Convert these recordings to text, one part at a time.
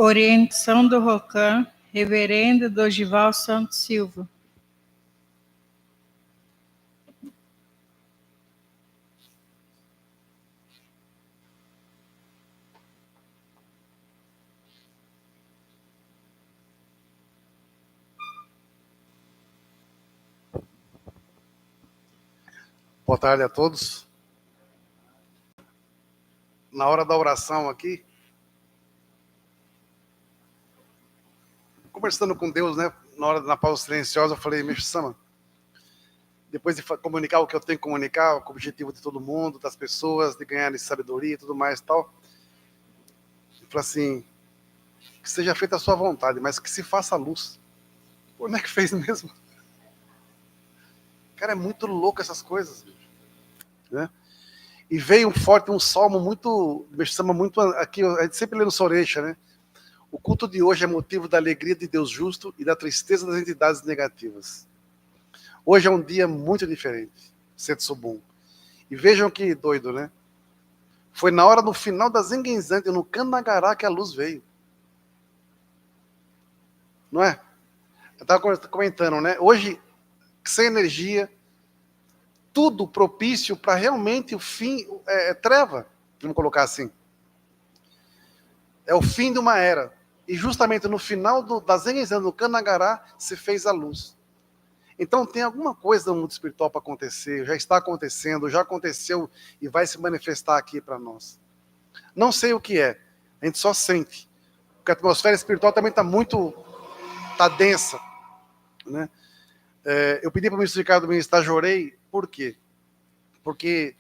Orientação do ROCAM, Reverendo Dorival Santos Silva. Boa tarde a todos. Na hora da oração aqui, conversando com Deus, né? Na pausa silenciosa, eu falei, Meixo Sama, depois de comunicar o que eu tenho que comunicar, com o objetivo de todo mundo, das pessoas, de ganharem sabedoria e tudo mais e tal, eu falei assim, que seja feita a sua vontade, mas que se faça a luz. Pô, não é que fez mesmo? Cara, é muito louco essas coisas, né? E veio um salmo muito, Meixo Sama, muito aqui, a gente sempre lê no Sorecha, né? O culto de hoje é motivo da alegria de Deus justo e da tristeza das entidades negativas. Hoje é um dia muito diferente, Setsubum. E vejam que doido, né? Foi na hora, no final da Zengenzang, no Canagará, que a luz veio. Não é? Eu estava comentando, né? Hoje, sem energia, tudo propício para realmente o fim, treva, vamos colocar assim. É o fim de uma era. E justamente no final da Zengenzang, no Canagará, se fez a luz. Então tem alguma coisa no mundo espiritual para acontecer, já está acontecendo, já aconteceu e vai se manifestar aqui para nós. Não sei o que é, a gente só sente. Porque a atmosfera espiritual também está densa. Né? Eu pedi para o ministro Ricardo ministrar, chorei, por quê? Porque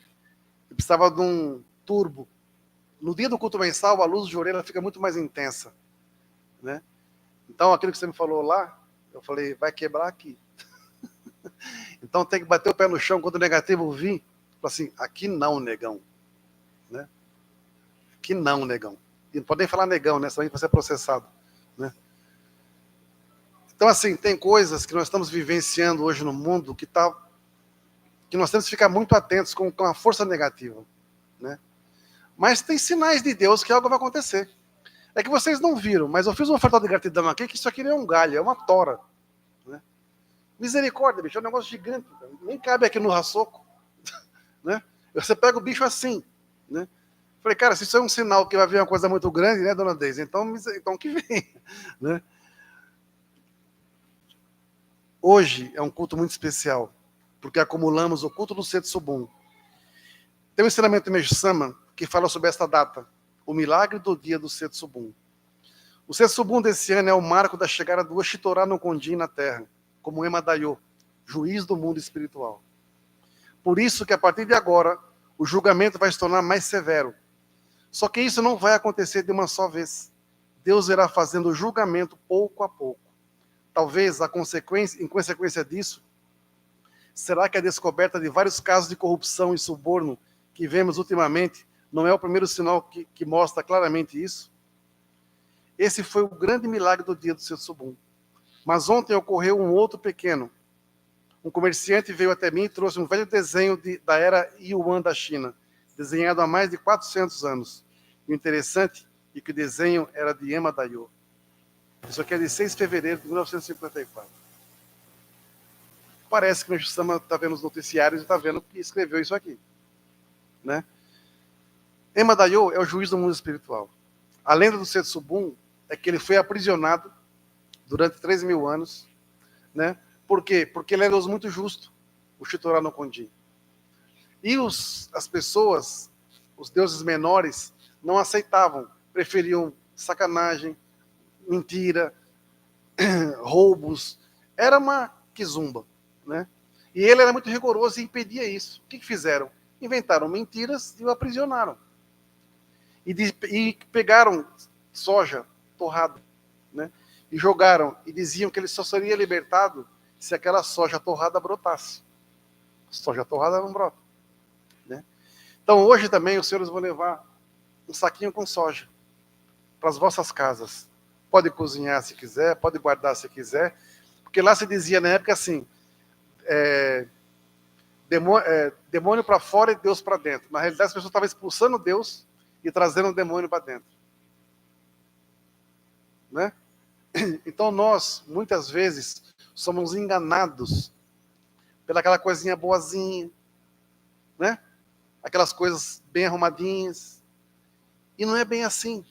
eu precisava de um turbo. No dia do culto mensal, a luz de orelha fica muito mais intensa. Né? Então aquilo que você me falou lá, eu falei, vai quebrar aqui. Então tem que bater o pé no chão quando o negativo vir. Assim, aqui não, negão. Né? Aqui não, negão. E não pode nem falar negão, né? Senão a gente vai ser processado. Né? Então, assim, tem coisas que nós estamos vivenciando hoje no mundo que nós temos que ficar muito atentos com a força negativa. Né? Mas tem sinais de Deus que algo vai acontecer. É que vocês não viram, mas eu fiz uma oferta de gratidão aqui, que isso aqui não é um galho, é uma tora. Né? Misericórdia, bicho, é um negócio gigante. Nem cabe aqui no raçoco. Né? Você pega o bicho assim. Né? Falei, cara, se isso é um sinal que vai vir uma coisa muito grande, né, dona Deise? Então que vem. Né? Hoje é um culto muito especial, porque acumulamos o culto do Setsubum. Tem um ensinamento do Meixo Sama que fala sobre esta data, o milagre do dia do Setsubum. O Setsubum desse ano é o marco da chegada do Oshitorá no Kondin na Terra, como Ema Dayo, juiz do mundo espiritual. Por isso que a partir de agora, o julgamento vai se tornar mais severo. Só que isso não vai acontecer de uma só vez. Deus irá fazendo o julgamento pouco a pouco. Talvez, em consequência disso, será que a descoberta de vários casos de corrupção e suborno que vemos ultimamente não é o primeiro sinal que mostra claramente isso? Esse foi o grande milagre do dia do Setsubum. Mas ontem ocorreu um outro pequeno. Um comerciante veio até mim e trouxe um velho desenho da era Yuan da China, desenhado há mais de 400 anos. E o interessante é que o desenho era de Ema Dayo. Isso aqui é de 6 de fevereiro de 1954. Parece que o Meixo Sama está vendo os noticiários e está vendo que escreveu isso aqui. Né? Ema Dayo é o juiz do mundo espiritual. A lenda do Setsubum é que ele foi aprisionado durante 3.000 anos. Né? Por quê? Porque ele é Deus muito justo, o Shitorá no Kondin. E as pessoas, os deuses menores, não aceitavam, preferiam sacanagem, mentira, roubos. Era uma quizumba. Né? E ele era muito rigoroso e impedia isso. O que fizeram? Inventaram mentiras e o aprisionaram. E pegaram soja torrada, né? E jogaram, e diziam que ele só seria libertado se aquela soja torrada brotasse. Soja torrada não brota. Né? Então hoje também os senhores vão levar um saquinho com soja para as vossas casas. Pode cozinhar se quiser, pode guardar se quiser, porque lá se dizia na época assim, demônio para fora e Deus para dentro. Na realidade, as pessoas estavam expulsando Deus e trazendo o demônio para dentro. né? Então nós, muitas vezes, somos enganados pelaquela coisinha boazinha, né? Aquelas coisas bem arrumadinhas. E não é bem assim.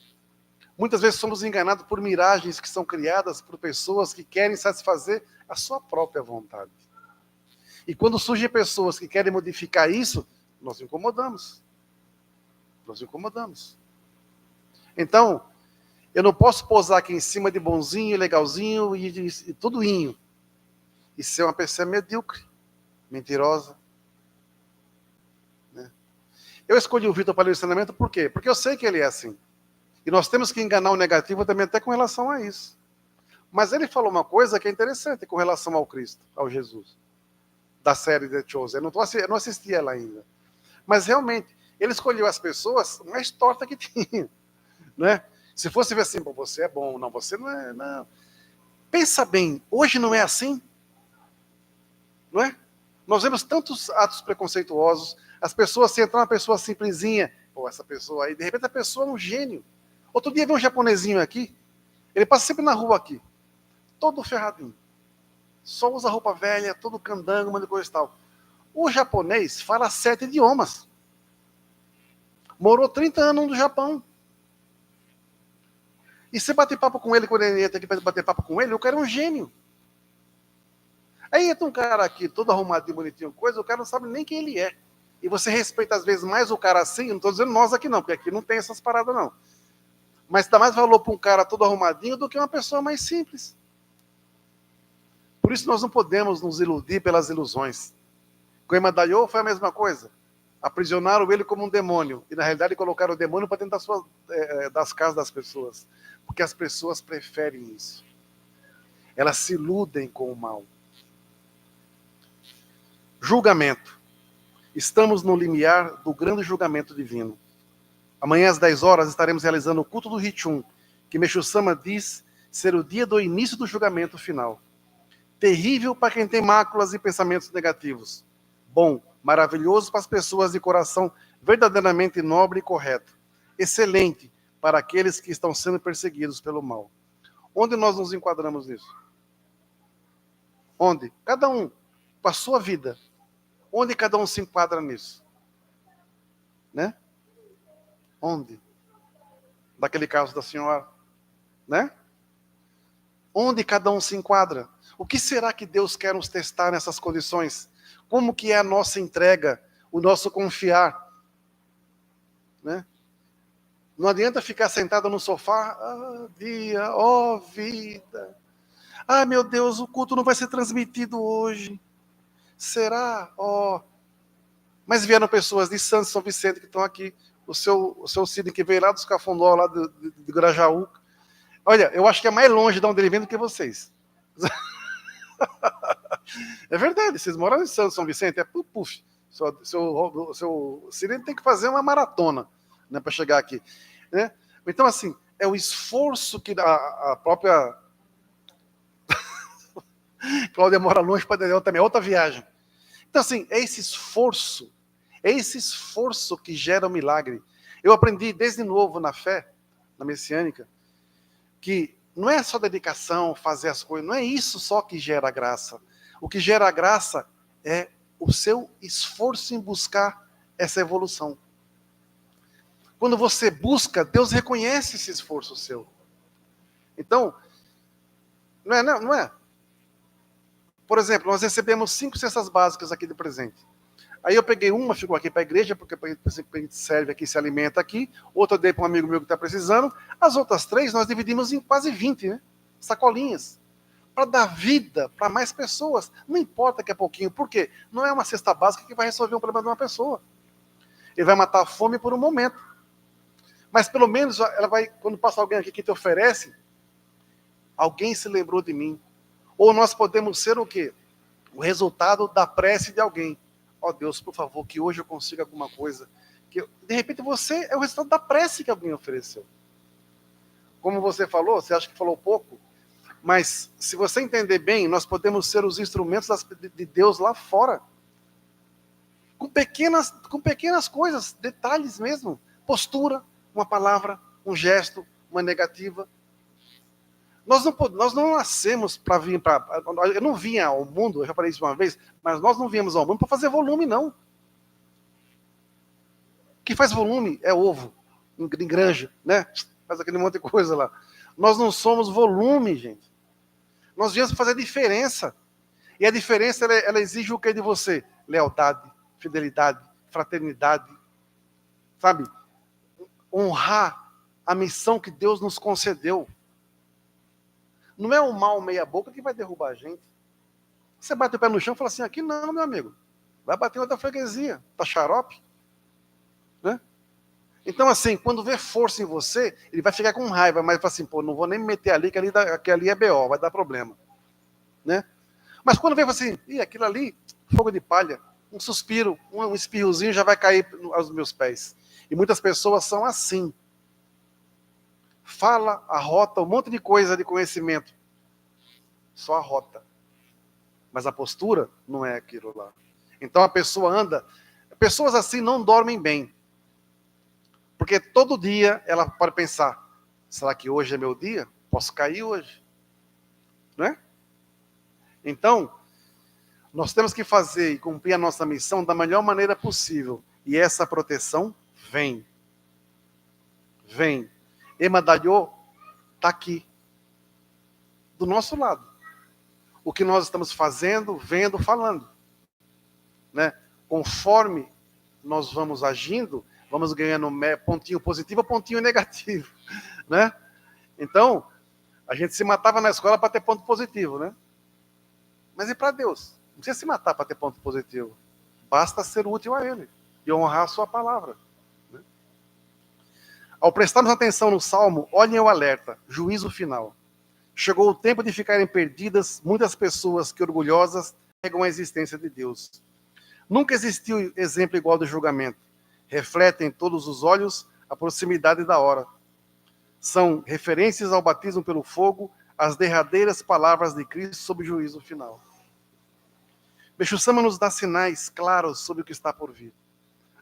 Muitas vezes somos enganados por miragens que são criadas por pessoas que querem satisfazer a sua própria vontade. E quando surgem pessoas que querem modificar isso, nós incomodamos. Nós incomodamos. Então, eu não posso pousar aqui em cima de bonzinho, legalzinho e tudoinho. E ser uma pessoa medíocre, mentirosa. Né? Eu escolhi o Vitor para o ensinamento por quê? Porque eu sei que ele é assim. E nós temos que enganar o negativo também até com relação a isso. Mas ele falou uma coisa que é interessante com relação ao Cristo, ao Jesus, da série The Chosen. Eu não assisti ela ainda. Mas realmente, ele escolheu as pessoas mais tortas que tinha. Né? Se fosse ver assim, você é bom, não, você não é. Não. Pensa bem, hoje não é assim? Não é? Nós vemos tantos atos preconceituosos, as pessoas, se entrar uma pessoa simplesinha, essa pessoa aí, de repente a pessoa é um gênio. Outro dia veio um japonesinho aqui, ele passa sempre na rua aqui, todo ferradinho. Só usa roupa velha, todo candango, uma coisa e tal. O japonês fala 7 idiomas. Morou 30 anos no Japão. E você bater papo com ele, quando ele entra aqui para bater papo com ele, o cara é um gênio. Aí entra um cara aqui, todo arrumadinho, bonitinho, coisa, o cara não sabe nem quem ele é. E você respeita, às vezes, mais o cara assim, não estou dizendo nós aqui não, porque aqui não tem essas paradas não. Mas dá mais valor para um cara todo arrumadinho do que uma pessoa mais simples. Por isso nós não podemos nos iludir pelas ilusões. Com Emadaiô foi a mesma coisa. Aprisionaram ele como um demônio. E na realidade colocaram o demônio para dentro das casas das pessoas. Porque as pessoas preferem isso. Elas se iludem com o mal. Julgamento. Estamos no limiar do grande julgamento divino. Amanhã às 10 horas estaremos realizando o culto do Richun, que Meixo Sama diz ser o dia do início do julgamento final. Terrível para quem tem máculas e pensamentos negativos. Bom, maravilhoso para as pessoas de coração verdadeiramente nobre e correto. Excelente para aqueles que estão sendo perseguidos pelo mal. Onde nós nos enquadramos nisso? Onde? Cada um, com a sua vida. Onde cada um se enquadra nisso? Né? Onde? Daquele caso da senhora. Né? Onde cada um se enquadra? O que será que Deus quer nos testar nessas condições? Como que é a nossa entrega, o nosso confiar? Né? Não adianta ficar sentado no sofá, dia, vida. Meu Deus, o culto não vai ser transmitido hoje. Será? Mas vieram pessoas de Santos, São Vicente, que estão aqui. O seu Sidney, que veio lá dos Cafundó, lá de Grajaú. Olha, eu acho que é mais longe de onde ele vem do que vocês. É verdade, vocês moram em Santos, São Vicente, é puf. Seu Sidney tem que fazer uma maratona, né, para chegar aqui. Né? Então, assim, é o esforço que a própria Cláudia mora longe, para também é outra viagem. Então, assim, é esse esforço que gera o milagre. Eu aprendi desde novo na fé, na messiânica, que não é só dedicação, fazer as coisas, não é isso só que gera a graça. O que gera a graça é o seu esforço em buscar essa evolução. Quando você busca, Deus reconhece esse esforço seu. Então, não é. Por exemplo, nós recebemos 5 cestas básicas aqui de presente. Aí eu peguei uma, ficou aqui para a igreja, porque a gente serve aqui, se alimenta aqui. Outra eu dei para um amigo meu que está precisando. As outras 3 nós dividimos em quase 20, né? Sacolinhas. Para dar vida para mais pessoas. Não importa que é pouquinho. Por quê? Não é uma cesta básica que vai resolver um problema de uma pessoa. Ele vai matar a fome por um momento. Mas pelo menos ela vai, quando passa alguém aqui que te oferece, alguém se lembrou de mim. Ou nós podemos ser o quê? O resultado da prece de alguém. Deus, por favor, que hoje eu consiga alguma coisa. De repente você é o resultado da prece que alguém ofereceu. Como você falou, você acha que falou pouco, mas se você entender bem, nós podemos ser os instrumentos de Deus lá fora. Com pequenas coisas, detalhes mesmo. Postura, uma palavra, um gesto, uma negativa. Nós não nascemos para vir para... Eu não vim ao mundo, eu já falei isso uma vez, mas nós não viemos ao mundo para fazer volume, não. O que faz volume é ovo, em granja, né? Faz aquele monte de coisa lá. Nós não somos volume, gente. Nós viemos fazer diferença. E a diferença, ela exige o que de você? Lealdade, fidelidade, fraternidade. Sabe? Honrar a missão que Deus nos concedeu. Não é um mal meia boca que vai derrubar a gente. Você bate o pé no chão e fala assim, aqui não, meu amigo. Vai bater em outra freguesia. Tá xarope? Né? Então, assim, quando vê força em você, ele vai ficar com raiva, mas fala assim, pô, não vou nem me meter ali, que ali é BO, vai dar problema. Né? Mas quando vê assim, aquilo ali, fogo de palha, um suspiro, um espirrozinho já vai cair aos meus pés. E muitas pessoas são assim. Fala, arrota, um monte de coisa de conhecimento. Só arrota. Mas a postura não é aquilo lá. Então a pessoa anda... Pessoas assim não dormem bem. Porque todo dia ela pode pensar, será que hoje é meu dia? Posso cair hoje. Não é? Então, nós temos que fazer e cumprir a nossa missão da melhor maneira possível. E essa proteção vem. Vem. Emadalhô está aqui. Do nosso lado. O que nós estamos fazendo, vendo, falando. Né? Conforme nós vamos agindo, vamos ganhando pontinho positivo ou pontinho negativo. Né? Então, a gente se matava na escola para ter ponto positivo. Né? Mas e para Deus? Não precisa se matar para ter ponto positivo. Basta ser útil a Ele e honrar a sua palavra. Né? Ao prestarmos atenção no Salmo, olhem o alerta, juízo final. Chegou o tempo de ficarem perdidas muitas pessoas que orgulhosas negam a existência de Deus. Nunca existiu exemplo igual de julgamento. Refletem em todos os olhos a proximidade da hora. São referências ao batismo pelo fogo, as derradeiras palavras de Cristo sobre o juízo final. Meixo Sama nos dá sinais claros sobre o que está por vir.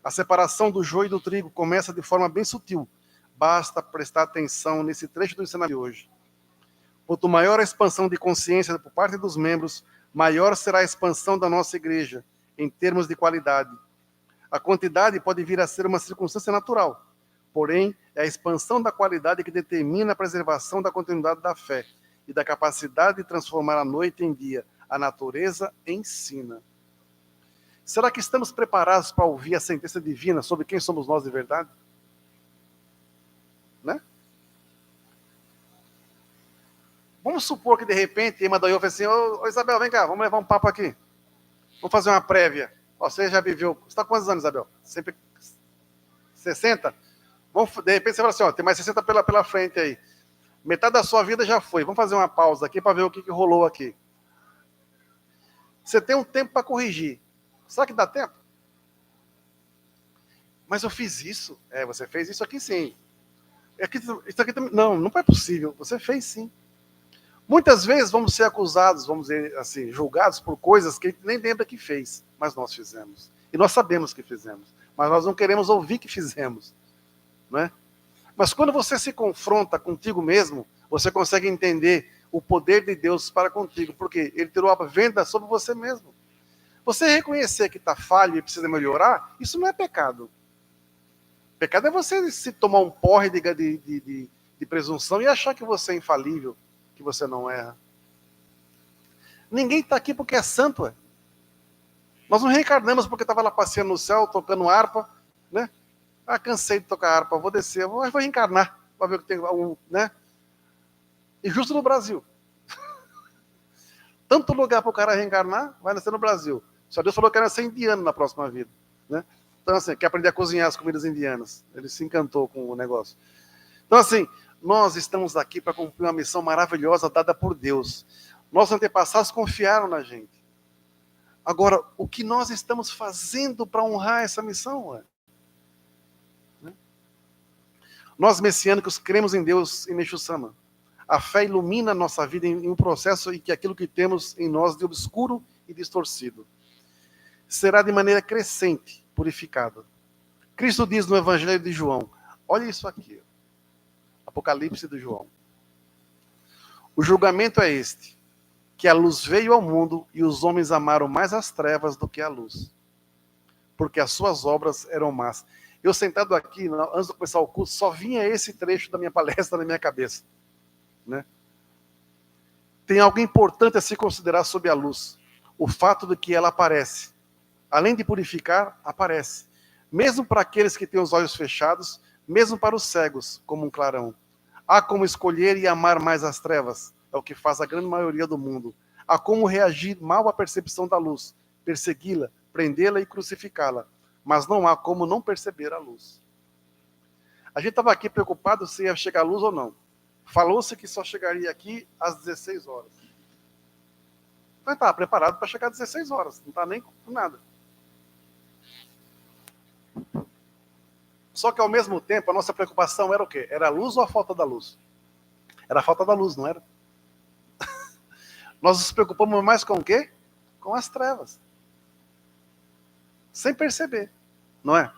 A separação do joio e do trigo começa de forma bem sutil. Basta prestar atenção nesse trecho do ensinamento de hoje. Quanto maior a expansão de consciência por parte dos membros, maior será a expansão da nossa igreja, em termos de qualidade. A quantidade pode vir a ser uma circunstância natural, porém, é a expansão da qualidade que determina a preservação da continuidade da fé e da capacidade de transformar a noite em dia. A natureza ensina. Será que estamos preparados para ouvir a sentença divina sobre quem somos nós de verdade? Né? Vamos supor que de repente Emadalhô fala assim, ô Isabel, vem cá, vamos levar um papo aqui. Vamos fazer uma prévia. Você já viveu... Você está com quantos anos, Isabel? Sempre 60? De repente você fala assim, tem mais 60 pela frente aí. Metade da sua vida já foi. Vamos fazer uma pausa aqui para ver o que rolou aqui. Você tem um tempo para corrigir. Será que dá tempo? Mas eu fiz isso. Você fez isso aqui sim. Isso aqui também... Não é possível. Você fez sim. Muitas vezes vamos ser acusados, vamos dizer assim, julgados por coisas que a gente nem lembra que fez, mas nós fizemos. E nós sabemos que fizemos, mas nós não queremos ouvir que fizemos. Não é? Mas quando você se confronta contigo mesmo, você consegue entender o poder de Deus para contigo, porque Ele tirou a venda sobre você mesmo. Você reconhecer que está falho e precisa melhorar, isso não é pecado. Pecado é você se tomar um porre de presunção e achar que você é infalível, que você não erra. Ninguém está aqui porque é santo, é. Nós não reencarnamos porque estava lá passeando no céu, tocando harpa, né? Cansei de tocar harpa, vou descer, vou reencarnar, para ver o que tem, né? E justo no Brasil. Tanto lugar para o cara reencarnar, vai nascer no Brasil. Só Deus falou que era nascer indiano na próxima vida, né? Então, assim, quer aprender a cozinhar as comidas indianas. Ele se encantou com o negócio. Então, assim, nós estamos aqui para cumprir uma missão maravilhosa dada por Deus. Nossos antepassados confiaram na gente. Agora, o que nós estamos fazendo para honrar essa missão? Né? Nós, messiânicos, cremos em Deus e Meixo Sama. A fé ilumina a nossa vida em um processo em que aquilo que temos em nós de obscuro e distorcido será de maneira crescente purificado. Cristo diz no Evangelho de João, olha isso aqui, Apocalipse de João. O julgamento é este, que a luz veio ao mundo e os homens amaram mais as trevas do que a luz, porque as suas obras eram más. Eu sentado aqui, antes de começar o curso, só vinha esse trecho da minha palestra na minha cabeça, né? Tem algo importante a se considerar sobre a luz. O fato de que ela aparece. Além de purificar, aparece. Mesmo para aqueles que têm os olhos fechados, mesmo para os cegos, como um clarão. Há como escolher e amar mais as trevas. É o que faz a grande maioria do mundo. Há como reagir mal à percepção da luz, persegui-la, prendê-la e crucificá-la. Mas não há como não perceber a luz. A gente estava aqui preocupado se ia chegar a luz ou não. Falou-se que só chegaria aqui às 16 horas. Mas estava preparado para chegar às 16 horas. Não está nem com nada. Só que ao mesmo tempo, a nossa preocupação era o quê? Era a luz ou a falta da luz? Era a falta da luz, não era? Nós nos preocupamos mais com o quê? Com as trevas. Sem perceber, não é?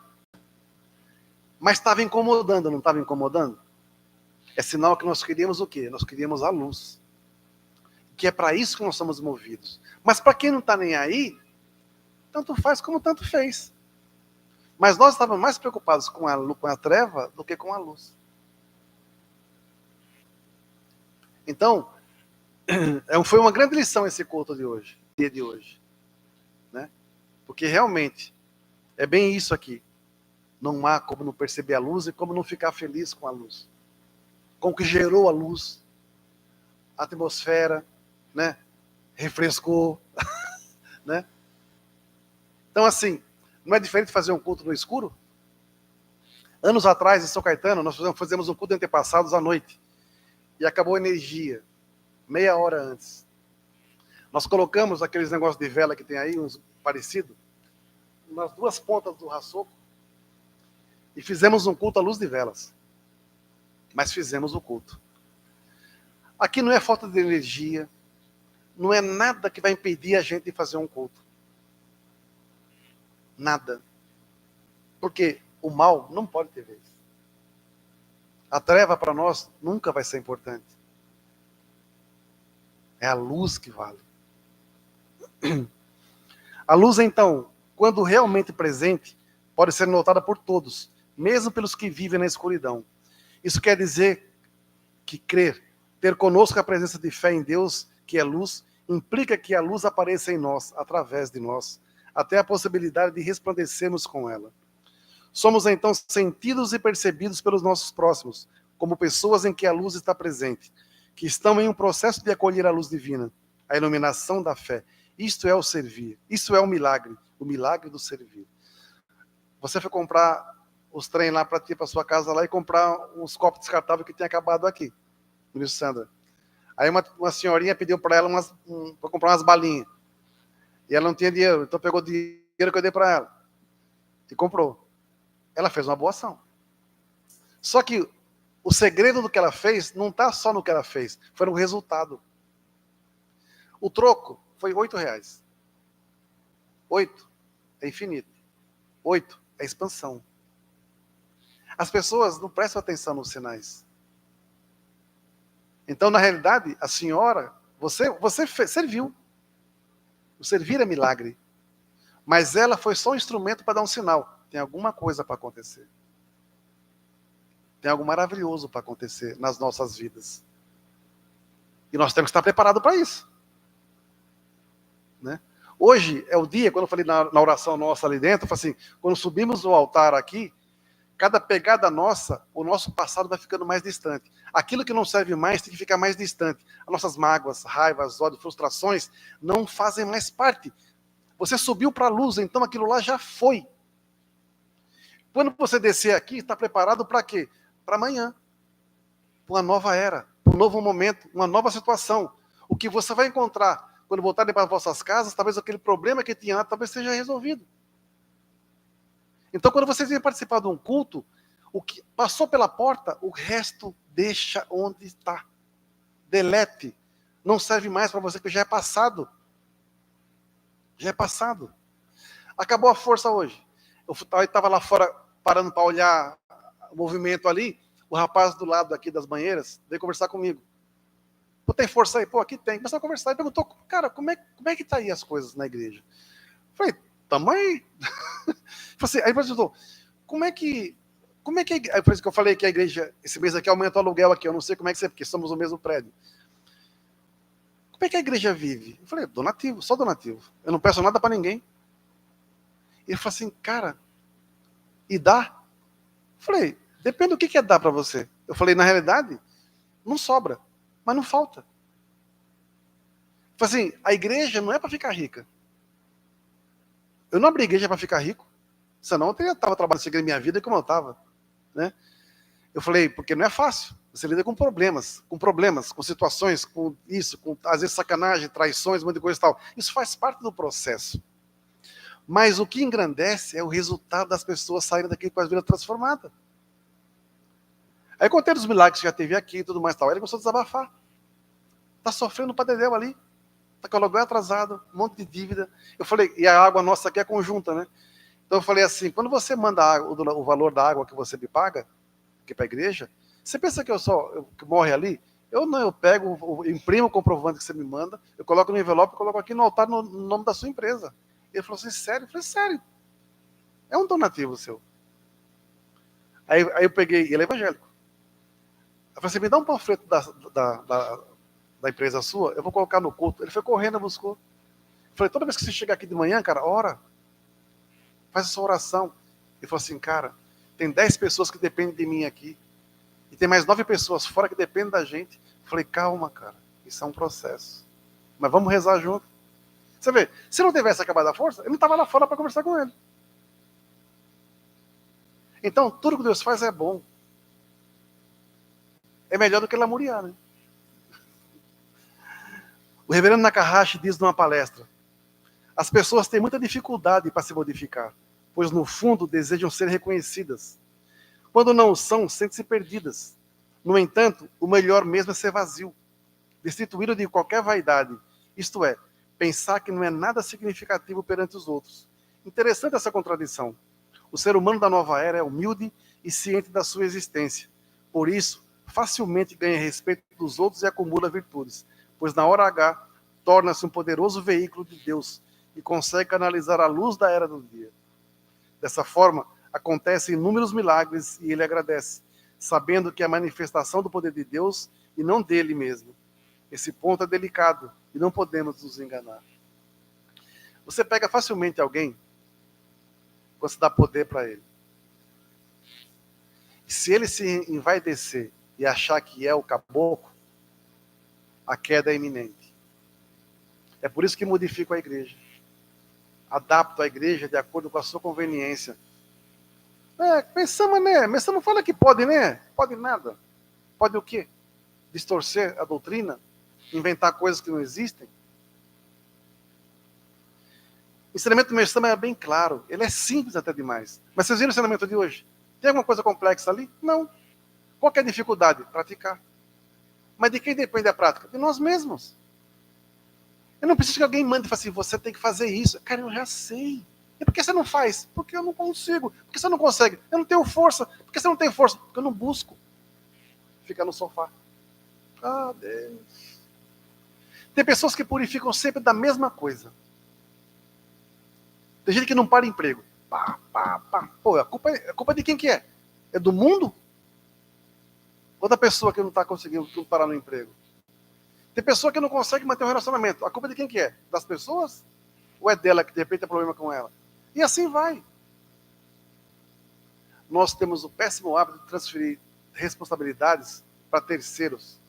Mas estava incomodando, não estava incomodando? É sinal que nós queríamos o quê? Nós queríamos a luz. Que é para isso que nós somos movidos. Mas para quem não está nem aí, tanto faz como tanto fez. Mas nós estávamos mais preocupados com a treva do que com a luz. Então, foi uma grande lição esse culto de hoje, dia de hoje. Né? Porque realmente, é bem isso aqui. Não há como não perceber a luz e como não ficar feliz com a luz. Com o que gerou a luz, a atmosfera, né? Refrescou. Né? Então, assim, não é diferente de fazer um culto no escuro? Anos atrás, em São Caetano, nós fizemos um culto de antepassados à noite. E acabou a energia, meia hora antes. Nós colocamos aqueles negócios de vela que tem aí, uns parecidos, nas duas pontas do raçoco, e fizemos um culto à luz de velas. Mas fizemos o culto. Aqui não é falta de energia, não é nada que vai impedir a gente de fazer um culto. Nada. Porque o mal não pode ter vez. A treva para nós nunca vai ser importante. É a luz que vale. A luz, então, quando realmente presente, pode ser notada por todos, mesmo pelos que vivem na escuridão. Isso quer dizer que crer, ter conosco a presença de fé em Deus, que é luz, implica que a luz apareça em nós, através de nós, até a possibilidade de resplandecermos com ela. Somos então sentidos e percebidos pelos nossos próximos, como pessoas em que a luz está presente, que estão em um processo de acolher a luz divina, a iluminação da fé. Isto é o servir, isso é o milagre do servir. Você foi comprar os trem lá para ir para sua casa lá e comprar uns copos descartáveis que tinha acabado aqui, ministro Sandra. Aí uma senhorinha pediu para ela para comprar umas balinhas. E ela não tinha dinheiro, então pegou o dinheiro que eu dei para ela e comprou. Ela fez uma boa ação. Só que o segredo do que ela fez não está só no que ela fez, foi no resultado. O troco foi R$8. 8 é infinito. 8 é expansão. As pessoas não prestam atenção nos sinais. Então, na realidade, a senhora, você serviu. O servir é milagre. Mas ela foi só um instrumento para dar um sinal. Tem alguma coisa para acontecer. Tem algo maravilhoso para acontecer nas nossas vidas. E nós temos que estar preparados para isso. Né? Hoje é o dia, quando eu falei na oração nossa ali dentro, eu falei assim, quando subimos o altar aqui, cada pegada nossa, o nosso passado vai ficando mais distante. Aquilo que não serve mais tem que ficar mais distante. As nossas mágoas, raivas, ódios, frustrações não fazem mais parte. Você subiu para a luz, então aquilo lá já foi. Quando você descer aqui, está preparado para quê? Para amanhã. Para uma nova era, para um novo momento, uma nova situação. O que você vai encontrar quando voltarem para as vossas casas, talvez aquele problema que tinha, talvez seja resolvido. Então, quando vocês vêm participar de um culto, o que passou pela porta, o resto deixa onde está. Delete. Não serve mais para você, que já é passado. Já é passado. Acabou a força hoje. Eu estava lá fora, parando para olhar o movimento ali, o rapaz do lado aqui das banheiras veio conversar comigo. Pô, tem força aí? Pô, aqui tem. Começou a conversar e perguntou, cara, como é que tá aí as coisas na igreja? Eu falei, tamo aí. Aí perguntou, como é que aí por isso que eu falei que a igreja, esse mês aqui aumenta o aluguel aqui, eu não sei como é que porque somos no mesmo prédio. Como é que a igreja vive? Eu falei, donativo, só donativo. Eu não peço nada para ninguém. Ele falou assim, cara, e dá? Eu falei, depende do que é dar para você. Eu falei, na realidade, não sobra, mas não falta. Eu falei assim, a igreja não é para ficar rica. Eu não abri igreja para ficar rico, senão eu estava trabalhando seguindo minha vida como eu estava, né? Eu falei, porque não é fácil. Você lida com problemas, com situações, com isso, com às vezes sacanagem, traições, muita coisa e tal. Isso faz parte do processo. Mas o que engrandece é o resultado das pessoas saírem daqui com a vida transformada. Aí contei dos milagres que já teve aqui e tudo mais e tal. Aí ele começou a desabafar. Tá sofrendo para dedéu ali. Tá com o aluguel atrasado, um monte de dívida. Eu falei, e a água nossa aqui é conjunta, né? Então eu falei assim, quando você manda o valor da água que você me paga, aqui para a igreja, você pensa que que morre ali? Eu não, eu pego, eu imprimo o comprovante que você me manda, eu coloco no envelope, coloco aqui no altar no nome da sua empresa. Ele falou assim, sério? Eu falei, sério. É um donativo seu. Aí eu peguei, ele é evangélico. Eu falei assim, me dá um panfleto da empresa sua, eu vou colocar no culto. Ele foi correndo, buscou. Eu falei, toda vez que você chegar aqui de manhã, cara, ora. Faz essa oração. Ele falou assim, cara, tem 10 pessoas que dependem de mim aqui. E tem mais 9 pessoas fora que dependem da gente. Eu falei, calma, cara, isso é um processo. Mas vamos rezar junto. Você vê, se não tivesse acabado a força, ele não estava lá fora para conversar com ele. Então, tudo que Deus faz é bom. É melhor do que lamuriar, né? O reverendo Nakahashi diz numa palestra, as pessoas têm muita dificuldade para se modificar, pois no fundo desejam ser reconhecidas. Quando não o são, sentem-se perdidas. No entanto, o melhor mesmo é ser vazio, destituído de qualquer vaidade, isto é, pensar que não é nada significativo perante os outros. Interessante essa contradição. O ser humano da nova era é humilde e ciente da sua existência. Por isso, facilmente ganha respeito dos outros e acumula virtudes, pois na hora H torna-se um poderoso veículo de Deus e consegue canalizar a luz da era do dia. Dessa forma, acontecem inúmeros milagres e ele agradece, sabendo que é a manifestação do poder de Deus e não dele mesmo. Esse ponto é delicado e não podemos nos enganar. Você pega facilmente alguém quando você dá poder para ele. Se ele se envaidecer e achar que é o caboclo, a queda é iminente. É por isso que modifico a igreja. Adapto a igreja de acordo com a sua conveniência. Pensamos, né? Mas você não fala que pode, né? Pode nada. Pode o quê? Distorcer a doutrina? Inventar coisas que não existem? O ensinamento do Messama é bem claro. Ele é simples até demais. Mas vocês viram o ensinamento de hoje? Tem alguma coisa complexa ali? Não. Qual que é a dificuldade? Praticar. Mas de quem depende a prática? De nós mesmos. Eu não preciso que alguém mande e fale assim, você tem que fazer isso. Cara, eu já sei. E por que você não faz? Porque eu não consigo. Por que você não consegue? Eu não tenho força. Por que você não tem força? Porque eu não busco. Fica no sofá. Ah, Deus. Tem pessoas que purificam sempre da mesma coisa. Tem gente que não para emprego. Pá, pá, pá. Pô, a culpa de quem que é? É do mundo? Ou da pessoa que não está conseguindo parar no emprego? Tem pessoa que não consegue manter um relacionamento. A culpa de quem que é? Das pessoas? Ou é dela que de repente tem problema com ela? E assim vai. Nós temos o péssimo hábito de transferir responsabilidades para terceiros.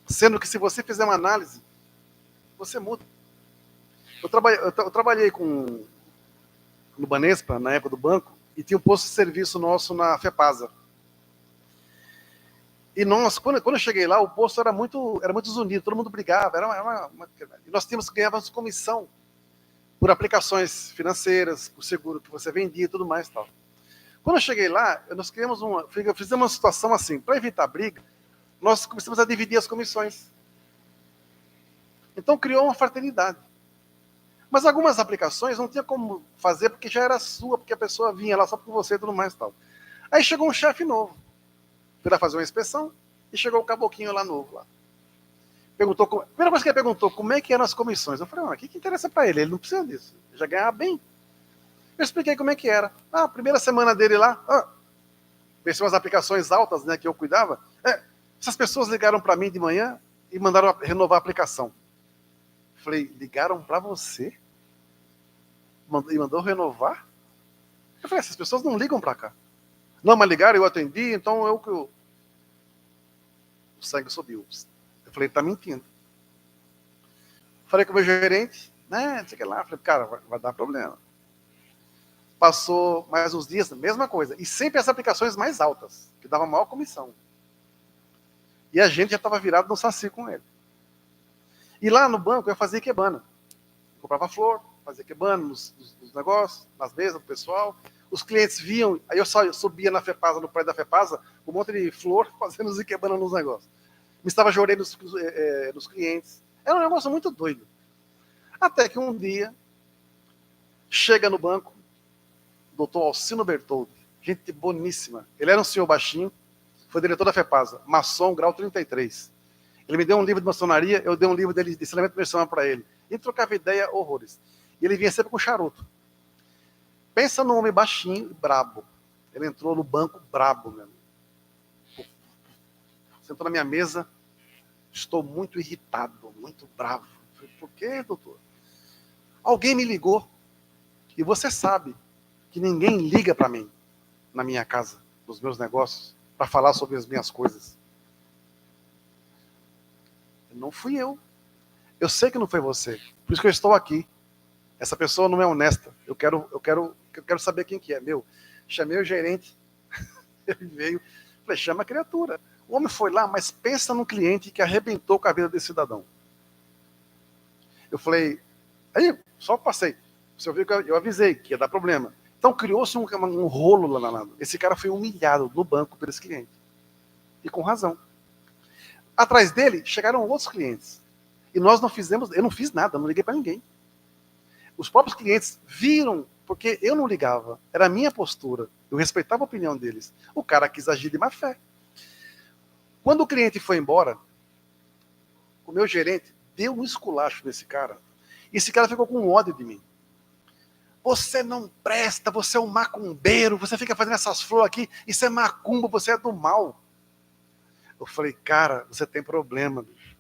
Sendo que se você fizer uma análise, você muda. Eu trabalhei no Banespa, na época do banco, e tinha um posto de serviço nosso na FEPASA. E nós, quando eu cheguei lá, o posto era muito desunido, todo mundo brigava. E nós ganhávamos comissão por aplicações financeiras, por seguro que você vendia e tudo mais. Tal. Quando eu cheguei lá, fizemos uma situação assim, para evitar briga, nós começamos a dividir as comissões. Então criou uma fraternidade. Mas algumas aplicações não tinha como fazer porque já era sua, porque a pessoa vinha lá só por você e tudo mais. Tal. Aí chegou um chefe novo. Foi lá fazer uma inspeção e chegou o caboquinho lá novo. Lá. A primeira coisa que ele perguntou, como é que eram as comissões? Eu falei, o que interessa para ele? Ele não precisa disso. Ele já ganhava bem. Eu expliquei como é que era. A primeira semana dele lá, pensei umas aplicações altas, né, que eu cuidava. Essas pessoas ligaram para mim de manhã e mandaram renovar a aplicação. Falei, ligaram para você? E mandou renovar? Eu falei, essas pessoas não ligam para cá. Não, mas ligaram, eu atendi, então o sangue subiu. Eu falei, tá mentindo. Falei com o meu gerente, né, não sei o que lá. Falei, cara, vai dar problema. Passou mais uns dias, mesma coisa. E sempre as aplicações mais altas, que davam maior comissão. E a gente já estava virado no saci com ele. E lá no banco eu fazia ikebana. Comprava flor, fazia ikebana nos negócios, nas mesas do pessoal. Os clientes viam, aí eu subia na FEPASA, no prédio da FEPASA, com um monte de flor, fazendo os ikebana nos negócios. Me estava chorando nos clientes. Era um negócio muito doido. Até que um dia, chega no banco, doutor Alcino Bertoldi, gente boníssima. Ele era um senhor baixinho, foi diretor da FEPASA, maçom, grau 33. Ele me deu um livro de maçonaria, eu dei um livro dele de ensinamento missionário para ele. E trocava ideia horrores. E ele vinha sempre com charuto. Pensa num homem baixinho e brabo. Ele entrou no banco brabo mesmo. Sentou na minha mesa, estou muito irritado, muito bravo. Falei, por quê, doutor? Alguém me ligou. E você sabe que ninguém liga para mim, na minha casa, nos meus negócios, para falar sobre as minhas coisas. Não fui eu. Eu sei que não foi você. Por isso que eu estou aqui. Essa pessoa não é honesta. Eu quero saber quem que é. Chamei o gerente. Ele veio. Falei, chama a criatura. O homem foi lá, mas pensa no cliente que arrebentou com a vida desse cidadão. Eu falei, aí, só passei. Você ouviu que eu avisei que ia dar problema. Então criou-se um rolo lá na nada. Esse cara foi humilhado no banco por esse cliente. E com razão. Atrás dele chegaram outros clientes. E nós não fizemos, eu não fiz nada, não liguei para ninguém. Os próprios clientes viram, porque eu não ligava. Era a minha postura. Eu respeitava a opinião deles. O cara quis agir de má fé. Quando o cliente foi embora, o meu gerente deu um esculacho nesse cara. E esse cara ficou com ódio de mim. Você não presta, você é um macumbeiro, você fica fazendo essas flores aqui, isso é macumba, você é do mal. Eu falei, cara, você tem problema, bicho.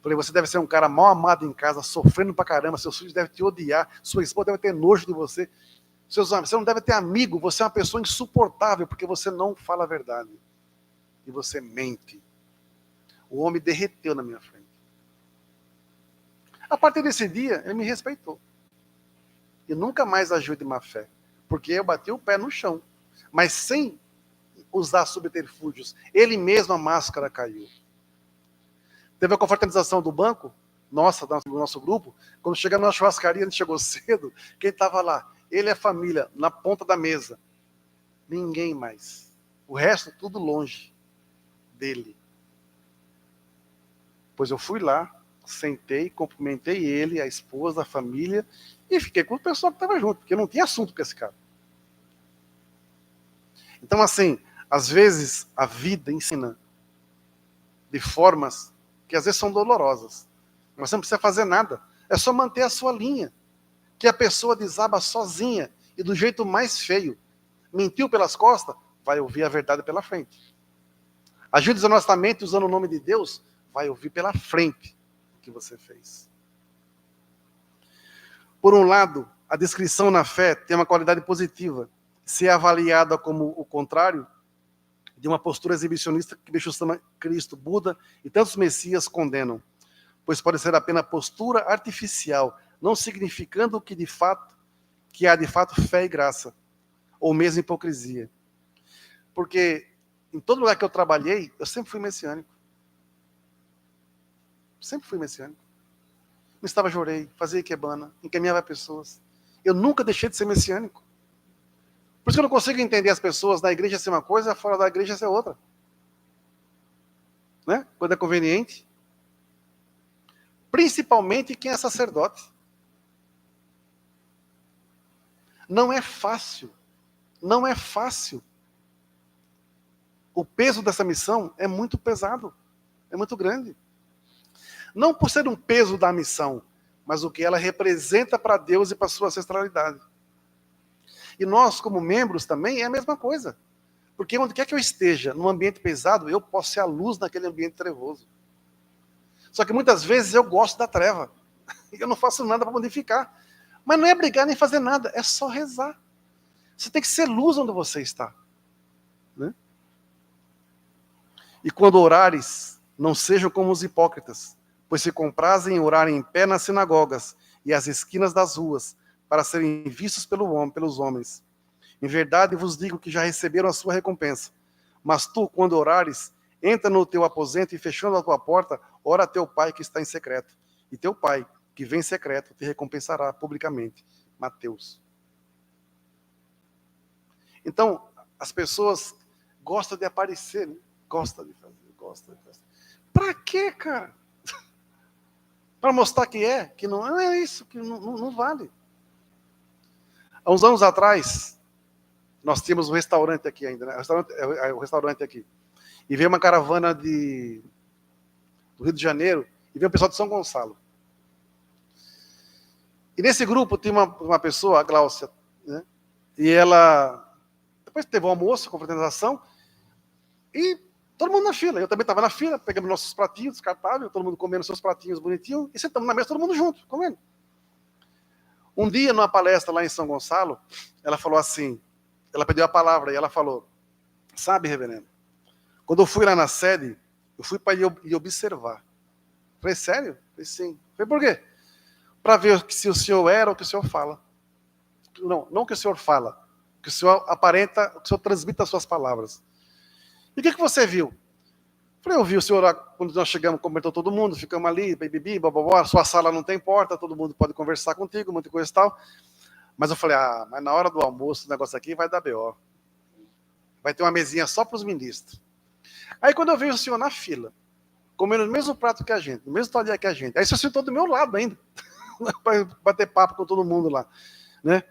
Falei, você deve ser um cara mal amado em casa, sofrendo pra caramba, seus filhos devem te odiar, sua esposa deve ter nojo de você, você não deve ter amigo, você é uma pessoa insuportável, porque você não fala a verdade. E você mente. O homem derreteu na minha frente. A partir desse dia, ele me respeitou. E nunca mais agiu de má fé. Porque eu bati o pé no chão. Mas sem usar subterfúgios. Ele mesmo, a máscara caiu. Teve a confraternização do banco, do nosso grupo. Quando chegamos na churrascaria, a gente chegou cedo. Quem estava lá? Ele e a família, na ponta da mesa. Ninguém mais. O resto, tudo longe dele. Pois eu fui lá, sentei, cumprimentei ele, a esposa, a família, e fiquei com o pessoal que estava junto, porque eu não tinha assunto com esse cara. Então, assim, às vezes a vida ensina de formas que às vezes são dolorosas. Mas você não precisa fazer nada. É só manter a sua linha. Que a pessoa desaba sozinha e do jeito mais feio. Mentiu pelas costas, vai ouvir a verdade pela frente. Agiu desonestamente usando o nome de Deus, vai ouvir pela frente o que você fez. Por um lado, a descrição na fé tem uma qualidade positiva. Se é avaliada como o contrário de uma postura exibicionista que Bicho Sama, Cristo, Buda e tantos messias condenam, pois pode ser apenas postura artificial, não significando que há de fato fé e graça, ou mesmo hipocrisia. Porque em todo lugar que eu trabalhei, eu sempre fui messiânico. Sempre fui messiânico. Me estava jorei, fazia ikebana, encaminhava pessoas. Eu nunca deixei de ser messiânico. Por isso que eu não consigo entender as pessoas na igreja ser uma coisa, fora da igreja ser outra. Né? Quando é conveniente. Principalmente quem é sacerdote. Não é fácil. Não é fácil. O peso dessa missão é muito pesado. É muito grande. Não por ser um peso da missão, mas o que ela representa para Deus e para a sua ancestralidade. E nós, como membros, também é a mesma coisa. Porque onde quer que eu esteja, num ambiente pesado, eu posso ser a luz naquele ambiente trevoso. Só que muitas vezes eu gosto da treva. E eu não faço nada para modificar. Mas não é brigar nem fazer nada, é só rezar. Você tem que ser luz onde você está. Né? E quando orares, não sejam como os hipócritas, pois se comprazem em orar em pé nas sinagogas e às esquinas das ruas, para serem vistos pelos homens. Em verdade vos digo que já receberam a sua recompensa. Mas tu, quando orares, entra no teu aposento e, fechando a tua porta, ora a teu pai que está em secreto. E teu pai, que vem em secreto, te recompensará publicamente. Mateus. Então, as pessoas gostam de aparecer, né? Gostam de fazer. Pra quê, cara? Para mostrar que não é isso, que não vale. Há uns anos atrás, nós tínhamos um restaurante aqui ainda, né? O restaurante aqui. E veio uma caravana do Rio de Janeiro, e veio o pessoal de São Gonçalo. E nesse grupo tinha uma pessoa, a Gláucia, né? E ela, depois teve um almoço, confraternização, e todo mundo na fila. Eu também estava na fila, pegamos nossos pratinhos descartáveis, todo mundo comendo seus pratinhos bonitinhos, e sentamos na mesa, todo mundo junto, comendo. Um dia, numa palestra lá em São Gonçalo, ela falou assim, ela pediu a palavra, e ela falou, sabe, reverendo, quando eu fui lá na sede, eu fui para ir observar. Falei, sério? Falei, sim. Falei, por quê? Para ver se o senhor era o que o senhor fala. Não o que o senhor fala, o que o senhor aparenta, o que o senhor transmite as suas palavras. E o que você viu? Falei, eu vi o senhor, quando nós chegamos, comentou todo mundo, ficamos ali, bibibi, bababá, sua sala não tem porta, todo mundo pode conversar contigo, muita coisa e tal. Mas eu falei, mas na hora do almoço, o negócio aqui vai dar B.O. Vai ter uma mesinha só para os ministros. Aí quando eu vejo o senhor na fila, comendo o mesmo prato que a gente, no mesmo talher que a gente, aí o senhor sentou do meu lado ainda, para bater papo com todo mundo lá, né?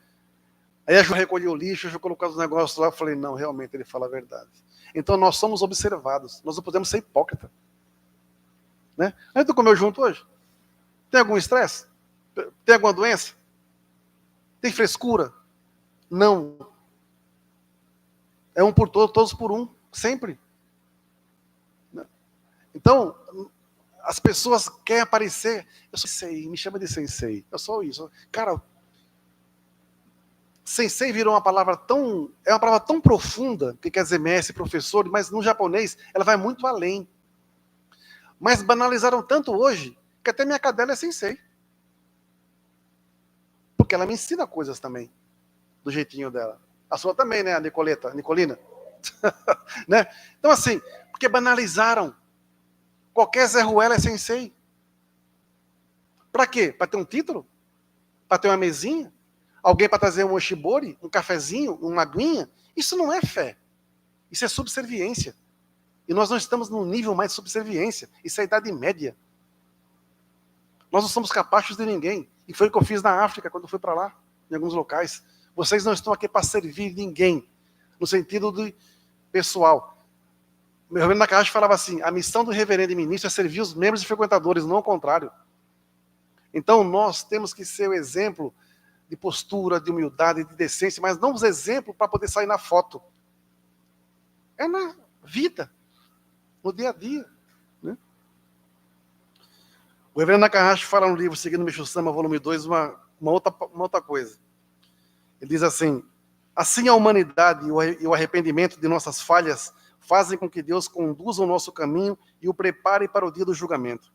Aí eu recolhi o lixo, eu coloquei os negócios lá, eu falei, não, realmente ele fala a verdade. Então nós somos observados, nós não podemos ser hipócritas. Né? A gente comeu junto hoje? Tem algum estresse? Tem alguma doença? Tem frescura? Não. É um por todos, todos por um, sempre. Então, as pessoas querem aparecer, eu sou sensei, me chama de sensei, eu sou isso. Cara, sensei virou uma palavra tão profunda, que quer dizer mestre, professor, mas no japonês ela vai muito além. Mas banalizaram tanto hoje, que até minha cadela é sensei. Porque ela me ensina coisas também, do jeitinho dela. A sua também, né, a Nicolina? Né? Então assim, porque banalizaram. Qualquer Zé Ruela é sensei. Para quê? Para ter um título? Para ter uma mesinha? Alguém para trazer um oshibori, um cafezinho, uma aguinha? Isso não é fé. Isso é subserviência. E nós não estamos num nível mais de subserviência. Isso é a Idade Média. Nós não somos capazes de ninguém. E foi o que eu fiz na África, quando eu fui para lá, em alguns locais. Vocês não estão aqui para servir ninguém, no sentido de pessoal. Meu reverendo Nakahashi falava assim, a missão do reverendo e ministro é servir os membros e frequentadores, não ao contrário. Então nós temos que ser o exemplo de postura, de humildade, de decência, mas não os exemplos para poder sair na foto. É na vida, no dia a dia. Né? O reverendo Nakahashi fala no livro Seguindo Micho Sama, volume 2, uma outra coisa. Ele diz assim, assim a humanidade e o arrependimento de nossas falhas fazem com que Deus conduza o nosso caminho e o prepare para o dia do julgamento.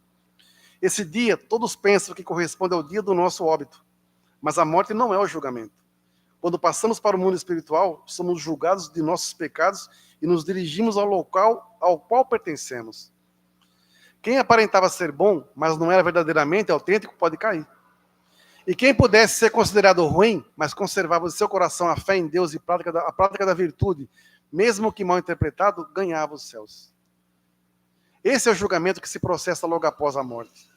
Esse dia, todos pensam que corresponde ao dia do nosso óbito, mas a morte não é o julgamento. Quando passamos para o mundo espiritual, somos julgados de nossos pecados e nos dirigimos ao local ao qual pertencemos. Quem aparentava ser bom, mas não era verdadeiramente autêntico, pode cair. E quem pudesse ser considerado ruim, mas conservava em seu coração a fé em Deus e a prática da virtude, mesmo que mal interpretado, ganhava os céus. Esse é o julgamento que se processa logo após a morte.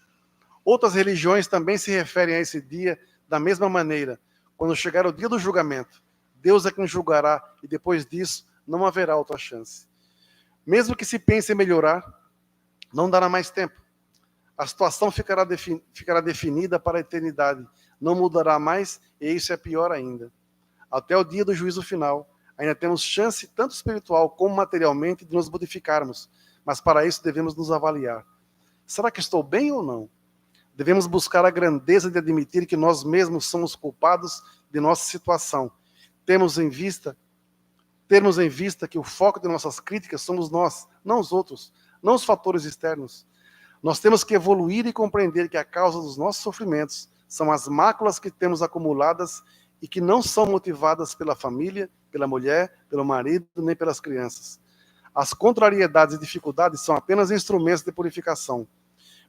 Outras religiões também se referem a esse dia da mesma maneira. Quando chegar o dia do julgamento, Deus é quem julgará e depois disso não haverá outra chance. Mesmo que se pense em melhorar, não dará mais tempo. A situação ficará definida para a eternidade, não mudará mais, e isso é pior ainda. Até o dia do juízo final, ainda temos chance, tanto espiritual como materialmente, de nos modificarmos, mas para isso devemos nos avaliar. Será que estou bem ou não? Devemos buscar a grandeza de admitir que nós mesmos somos culpados de nossa situação. Termos em vista que o foco de nossas críticas somos nós, não os outros, não os fatores externos. Nós temos que evoluir e compreender que a causa dos nossos sofrimentos são as máculas que temos acumuladas e que não são motivadas pela família, pela mulher, pelo marido, nem pelas crianças. As contrariedades e dificuldades são apenas instrumentos de purificação.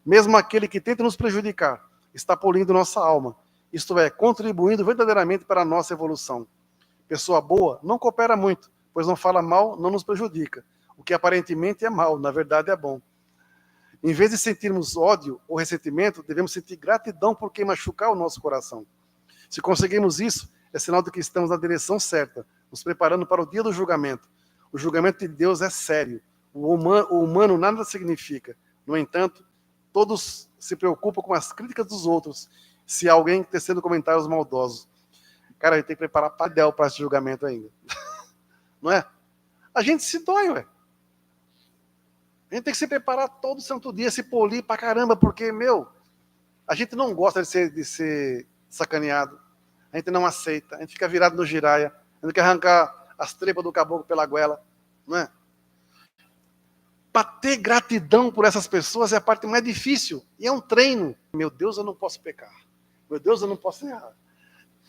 Mesmo aquele que tenta nos prejudicar está polindo nossa alma, isto é, contribuindo verdadeiramente para a nossa evolução. Pessoa boa não coopera muito, pois não fala mal, não nos prejudica. O que aparentemente é mal, na verdade é bom. Em vez de sentirmos ódio ou ressentimento, devemos sentir gratidão por quem machucar o nosso coração. Se conseguirmos isso, é sinal de que estamos na direção certa, nos preparando para o dia do julgamento. O julgamento de Deus é sério. O humano nada significa. No entanto, todos se preocupam com as críticas dos outros, se alguém tecendo comentários maldosos. Cara, a gente tem que preparar padel para esse julgamento ainda. Não é? A gente se dói, ué. A gente tem que se preparar todo santo dia, se polir pra caramba, porque, a gente não gosta de ser sacaneado. A gente não aceita. A gente fica virado no giraia. A gente quer arrancar as tripas do caboclo pela goela. Não é? Para ter gratidão por essas pessoas é a parte mais difícil. E é um treino. Meu Deus, eu não posso pecar. Meu Deus, eu não posso errar.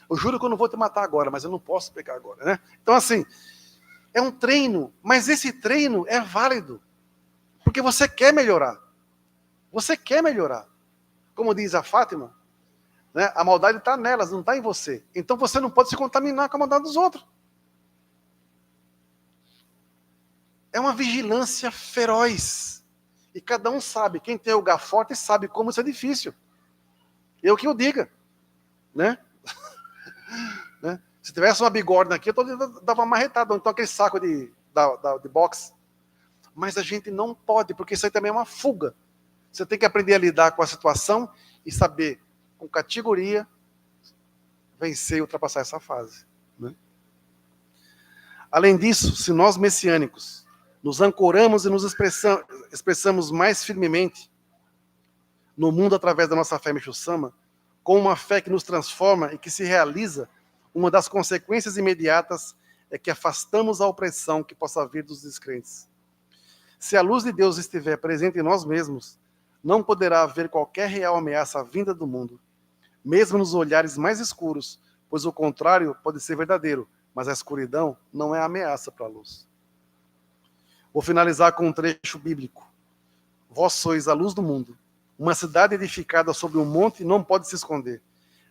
Eu juro que eu não vou te matar agora, mas eu não posso pecar agora, né? Então, assim, é um treino. Mas esse treino é válido. Porque você quer melhorar. Você quer melhorar. Como diz a Fátima, né, a maldade está nelas, não está em você. Então você não pode se contaminar com a maldade dos outros. É uma vigilância feroz. E cada um sabe. Quem tem o lugar forte sabe como isso é difícil. Eu que eu diga. Né? Né? Se tivesse uma bigorna aqui, eu dava uma marretada. Então aquele saco de boxe. Mas a gente não pode, porque isso aí também é uma fuga. Você tem que aprender a lidar com a situação e saber, com categoria, vencer e ultrapassar essa fase. Né? Além disso, se nós messiânicos nos ancoramos e nos expressamos mais firmemente no mundo através da nossa fé Meixo-sama, com uma fé que nos transforma e que se realiza, uma das consequências imediatas é que afastamos a opressão que possa vir dos descrentes. Se a luz de Deus estiver presente em nós mesmos, não poderá haver qualquer real ameaça à vinda do mundo, mesmo nos olhares mais escuros, pois o contrário pode ser verdadeiro, mas a escuridão não é ameaça para a luz. Vou finalizar com um trecho bíblico. Vós sois a luz do mundo. Uma cidade edificada sobre um monte não pode se esconder.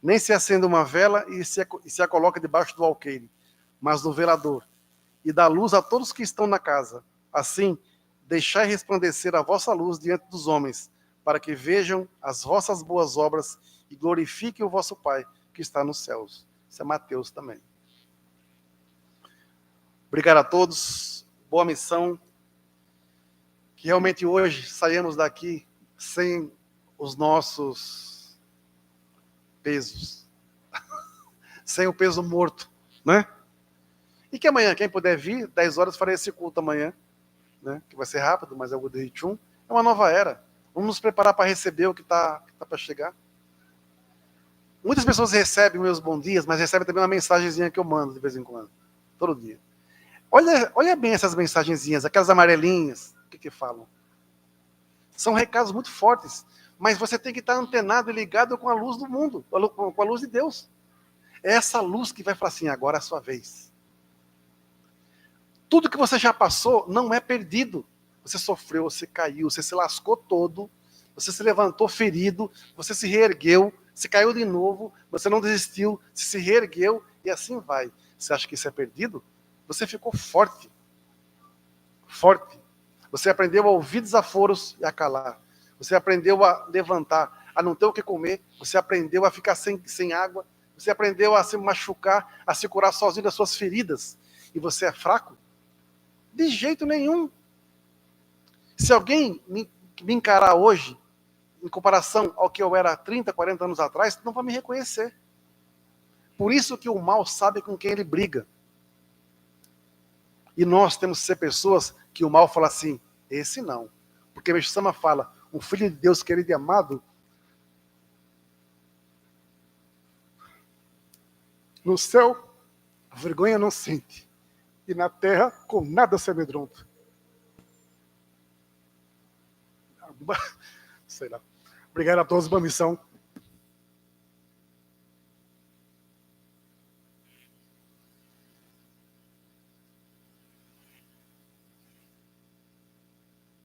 Nem se acende uma vela e se a coloca debaixo do alqueire, mas no velador, e dá luz a todos que estão na casa. Assim, deixai resplandecer a vossa luz diante dos homens, para que vejam as vossas boas obras e glorifiquem o vosso Pai, que está nos céus. Isso é Mateus também. Obrigado a todos. Boa missão. Que realmente hoje saímos daqui sem os nossos pesos. Sem o peso morto, né? E que amanhã, quem puder vir, 10 horas, farei esse culto amanhã. Né, que vai ser rápido, mas é o do Ritchum. É uma nova era. Vamos nos preparar para receber o que está para chegar. Muitas pessoas recebem meus bons dias, mas recebem também uma mensagenzinha que eu mando de vez em quando. Todo dia. Olha bem essas mensagenzinhas, aquelas amarelinhas, o que falam. São recados muito fortes, mas você tem que estar antenado e ligado com a luz do mundo, com a luz de Deus. É essa luz que vai falar assim, agora é a sua vez. Tudo que você já passou não é perdido. Você sofreu, você caiu, você se lascou todo, você se levantou ferido, você se reergueu, você caiu de novo, você não desistiu, você se reergueu e assim vai. Você acha que isso é perdido? Você ficou forte. Forte. Você aprendeu a ouvir desaforos e a calar. Você aprendeu a levantar, a não ter o que comer. Você aprendeu a ficar sem água. Você aprendeu a se machucar, a se curar sozinho das suas feridas. E você é fraco? De jeito nenhum. Se alguém me encarar hoje, em comparação ao que eu era 30, 40 anos atrás, não vai me reconhecer. Por isso que o mal sabe com quem ele briga. E nós temos que ser pessoas que o mal fala assim, esse não. Porque Meixo Sama fala, um filho de Deus querido e amado, no céu, a vergonha não sente. E na terra, com nada se amedronta. Sei lá. Obrigado a todos pela missão.